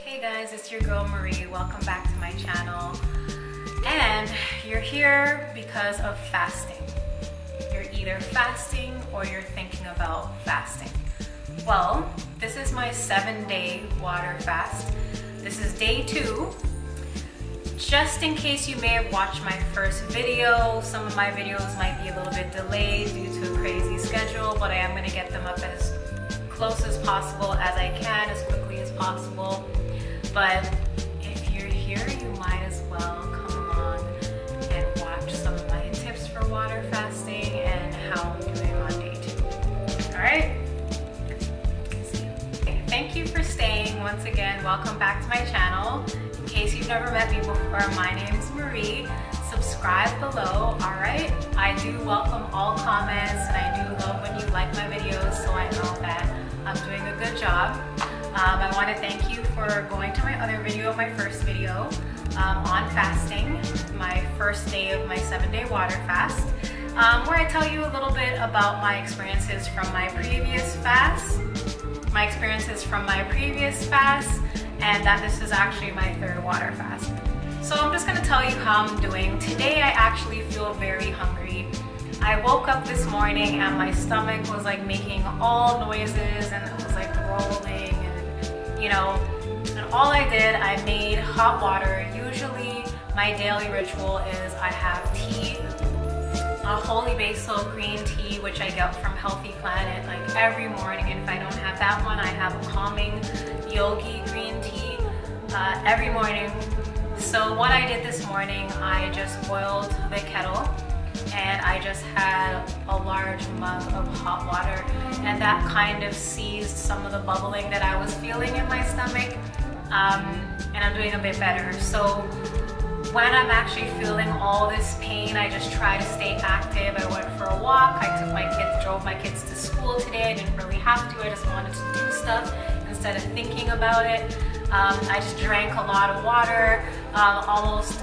Hey guys, it's your girl Marie. Welcome back to my channel. And you're here because of fasting. You're either fasting or you're thinking about fasting. Well, this is my 7-day water fast. This is day 2. Just in case you may have watched my first video, some of my videos might be a little bit delayed due to a crazy schedule, but I am going to get them up as close as possible as I can, as quickly as possible. But if you're here, you might as well come along and watch some of my tips for water fasting and how I'm doing on day 2. Alright? Thank you for staying. Once again, welcome back to my channel. In case you've never met me before, my name is Marie. Subscribe below, alright? I do welcome all comments and I do love when you like my videos, so I know that I'm doing a good job. I want to thank you for going to my other video, my first video on fasting, my first day of my 7-day water fast, where I tell you a little bit about my experiences from my previous fast, and that this is actually my 3rd water fast. So I'm just going to tell you how I'm doing. Today I actually feel very hungry. I woke up this morning and my stomach was like making all noises and it was like rolling and and all I did, I made hot water. Usually my daily ritual is I have tea, a holy basil green tea, which I get from Healthy Planet like every morning, and if I don't have that one, I have a calming yogi green tea every morning. So what I did this morning, I just boiled the kettle and I just had a large mug of hot water, and that kind of seized some of the bubbling that I was feeling in my stomach, and I'm doing a bit better. So when I'm actually feeling all this pain, I just try to stay active. I went for a walk, drove my kids to school today. I didn't really have to, I just wanted to do stuff instead of thinking about it. I just drank a lot of water, almost,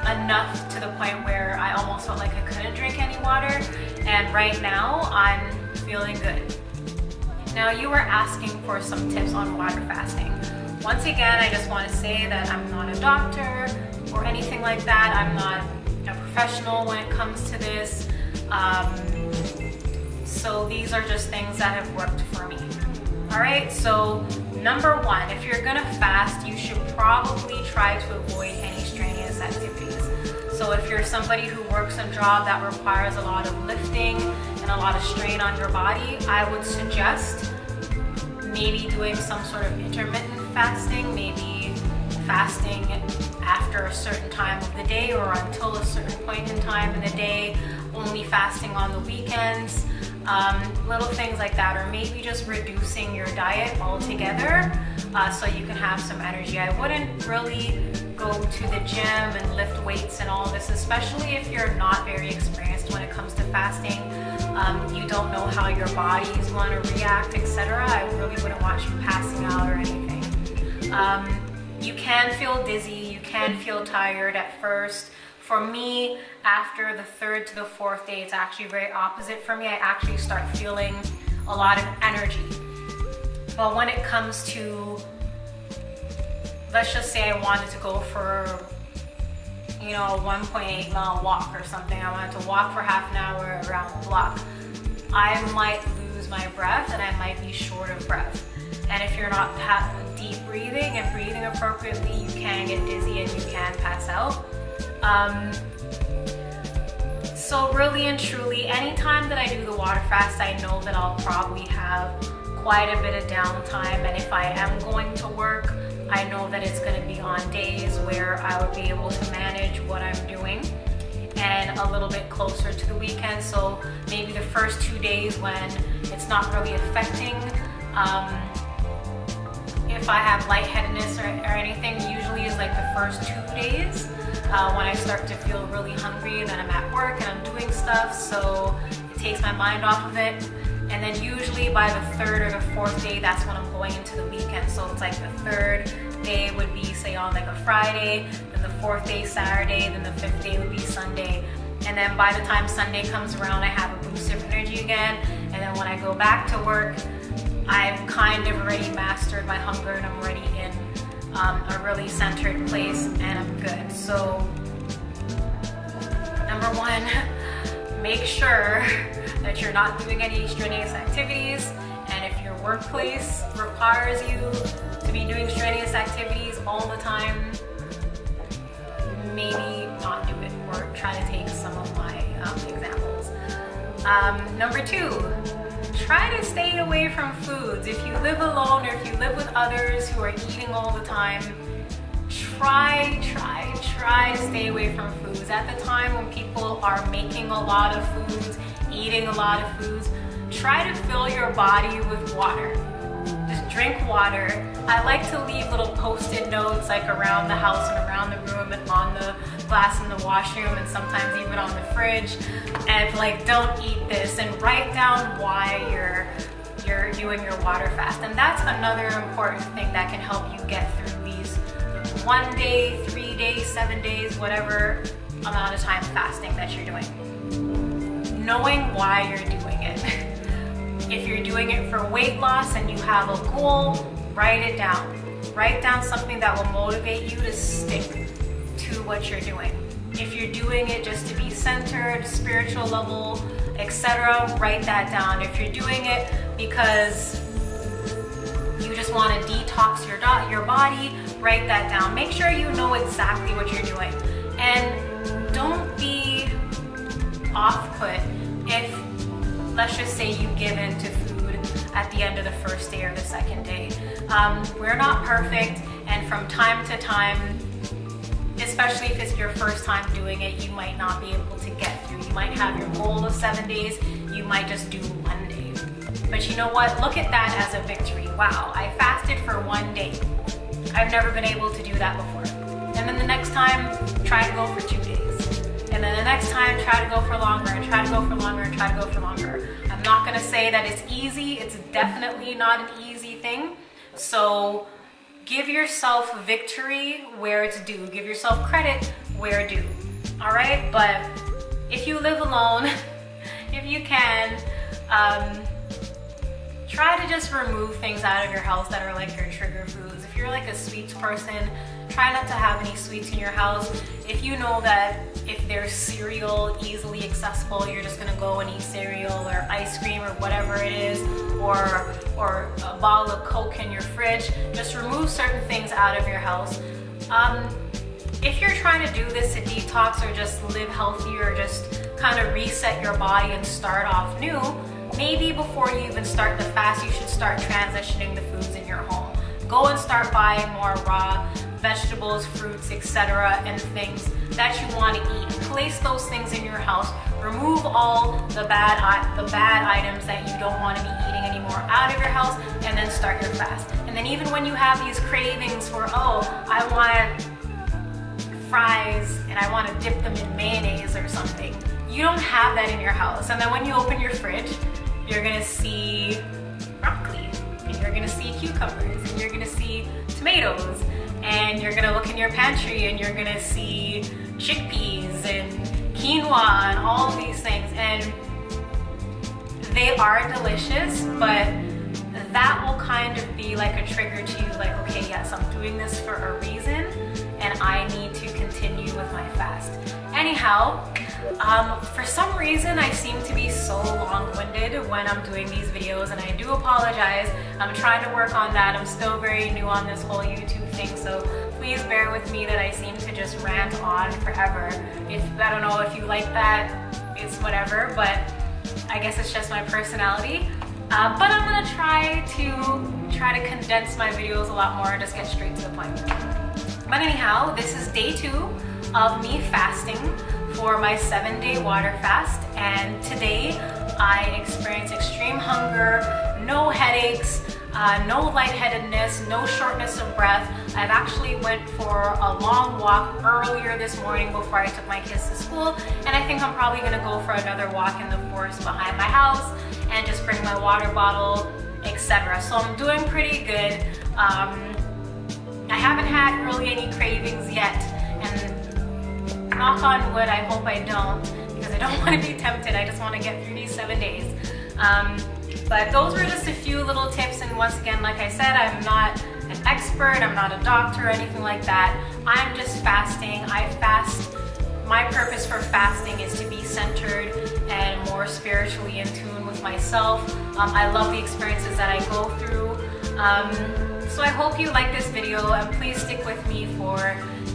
enough to the point where I almost felt like I couldn't drink any water, and right now I'm feeling good. Now, you were asking for some tips on water fasting. Once again, I just want to say that I'm not a doctor or anything like that. I'm not a professional when it comes to this. So these are just things that have worked for me. Alright, so number 1, if you're gonna fast, you should probably try to avoid any strenuous activities. So if you're somebody who works a job that requires a lot of lifting and a lot of strain on your body, I would suggest maybe doing some sort of intermittent fasting, maybe fasting after a certain time of the day or until a certain point in time in the day, only fasting on the weekends, little things like that, or maybe just reducing your diet altogether so you can have some energy. I wouldn't really go to the gym and lift weights and all this, especially if you're not very experienced when it comes to fasting. You don't know how your body is going to react, etc. I really wouldn't want you passing out or anything. You can feel dizzy, you can feel tired at first. For me, after the 3rd to the 4th day, it's actually very opposite for me. I actually start feeling a lot of energy. But when it comes to, let's just say I wanted to go for, a 1.8 mile walk or something. I wanted to walk for half an hour around the block. I might lose my breath and I might be short of breath. And if you're not deep breathing and breathing appropriately, you can get dizzy and you can pass out. So really and truly, anytime that I do the water fast, I know that I'll probably have quite a bit of downtime, and if I am going to work, I know that it's going to be on days where I would be able to manage what I'm doing and a little bit closer to the weekend. So maybe the first 2 days when it's not really affecting, if I have lightheadedness or anything, usually is like the first 2 days when I start to feel really hungry, and then I'm at work and I'm doing stuff, so it takes my mind off of it. And then usually by the 3rd or the 4th day, that's when I'm going into the weekend. So it's like the 3rd day would be, say, on like a Friday, then the 4th day Saturday, then the 5th day would be Sunday. And then by the time Sunday comes around, I have a boost of energy again. And then when I go back to work, I've kind of already mastered my hunger and I'm already in a really centered place, and I'm good. So number one, make sure that you're not doing any strenuous activities, and if your workplace requires you to be doing strenuous activities all the time, maybe not do it, or try to take some of my examples. Number two, try to stay away from foods. If you live alone or if you live with others who are eating all the time, try to stay away from foods. At the time when people are making a lot of foods, eating a lot of foods, try to fill your body with water. Just drink water. I like to leave little post-it notes like around the house and around the room and on the glass in the washroom and sometimes even on the fridge, and like, don't eat this, and write down why you're doing your water fast. And that's another important thing that can help you get through these 1 day, 3 days, 7 days, whatever amount of time fasting that you're doing. Knowing why you're doing it. If you're doing it for weight loss and you have a goal, write it down. Write down something that will motivate you to stick to what you're doing. If you're doing it just to be centered, spiritual level, etc., write that down. If you're doing it because you just want to detox your body, write that down. Make sure you know exactly what you're doing. And don't be off-put if, let's just say, you give in to food at the end of the first day or the second day. We're not perfect, and from time to time, especially if it's your first time doing it, you might not be able to get through. You might have your goal of 7 days, you might just do 1 day. But you know what? Look at that as a victory. Wow, I fasted for 1 day. I've never been able to do that before. And then the next time, try to go for 2 days. And then the next time, try to go for longer, and try to go for longer, and try to go for longer. I'm not gonna say that it's easy. It's definitely not an easy thing. So give yourself victory where it's due. Give yourself credit where due. All right? But if you live alone, if you can, try to just remove things out of your house that are like your trigger foods. If you're like a sweets person, try not to have any sweets in your house. If you know that if there's cereal easily accessible, you're just gonna go and eat cereal or ice cream or whatever it is, or a bottle of Coke in your fridge, just remove certain things out of your house. If you're trying to do this to detox or just live healthy or just kind of reset your body and start off new, maybe before you even start the fast, you should start transitioning the foods in your home. Go and start buying more raw vegetables, fruits, etc., and things that you want to eat. Place those things in your house. Remove all the bad items that you don't want to be eating anymore out of your house, and then start your fast. And then even when you have these cravings for, oh, I want fries and I want to dip them in mayonnaise or something, you don't have that in your house. And then when you open your fridge, you're gonna see broccoli, and you're gonna see cucumbers, and you're gonna see tomatoes, and you're gonna look in your pantry and you're gonna see chickpeas and quinoa and all of these things, and they are delicious, but that will kind of be like a trigger to you, like, okay, yes, I'm doing this for a reason and I need to continue with my fast. Anyhow, for some reason I seem to be so long-winded when I'm doing these videos, and I do apologize. I'm trying to work on that. I'm still very new on this whole YouTube thing, so please bear with me that I seem to just rant on forever. I don't know if you like that, it's whatever, but I guess it's just my personality. But I'm gonna try to condense my videos a lot more and just get straight to the point. But anyhow, this is day 2 of me fasting for my 7-day water fast, and today I experienced extreme hunger, no headaches, no lightheadedness, no shortness of breath. I've actually went for a long walk earlier this morning before I took my kids to school, and I think I'm probably gonna go for another walk in the forest behind my house and just bring my water bottle, etc. So I'm doing pretty good. I haven't had really any cravings yet, and knock on wood, I hope I don't, because I don't want to be tempted. I just want to get through these 7 days. But those were just a few little tips, and once again, like I said, I'm not an expert, I'm not a doctor or anything like that. I'm just fasting. I fast. My purpose for fasting is to be centered and more spiritually in tune with myself. I love the experiences that I go through. So I hope you like this video, and please stick with me for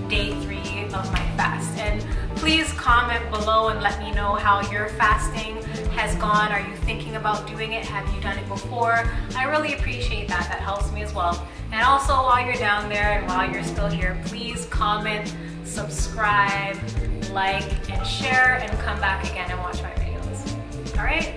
day 3 of my fast. And please comment below and let me know how your fasting has gone. Are you thinking about doing it? Have you done it before? I really appreciate that. That helps me as well. And also, while you're down there and while you're still here, please comment, subscribe, like, and share, and come back again and watch my videos. All right?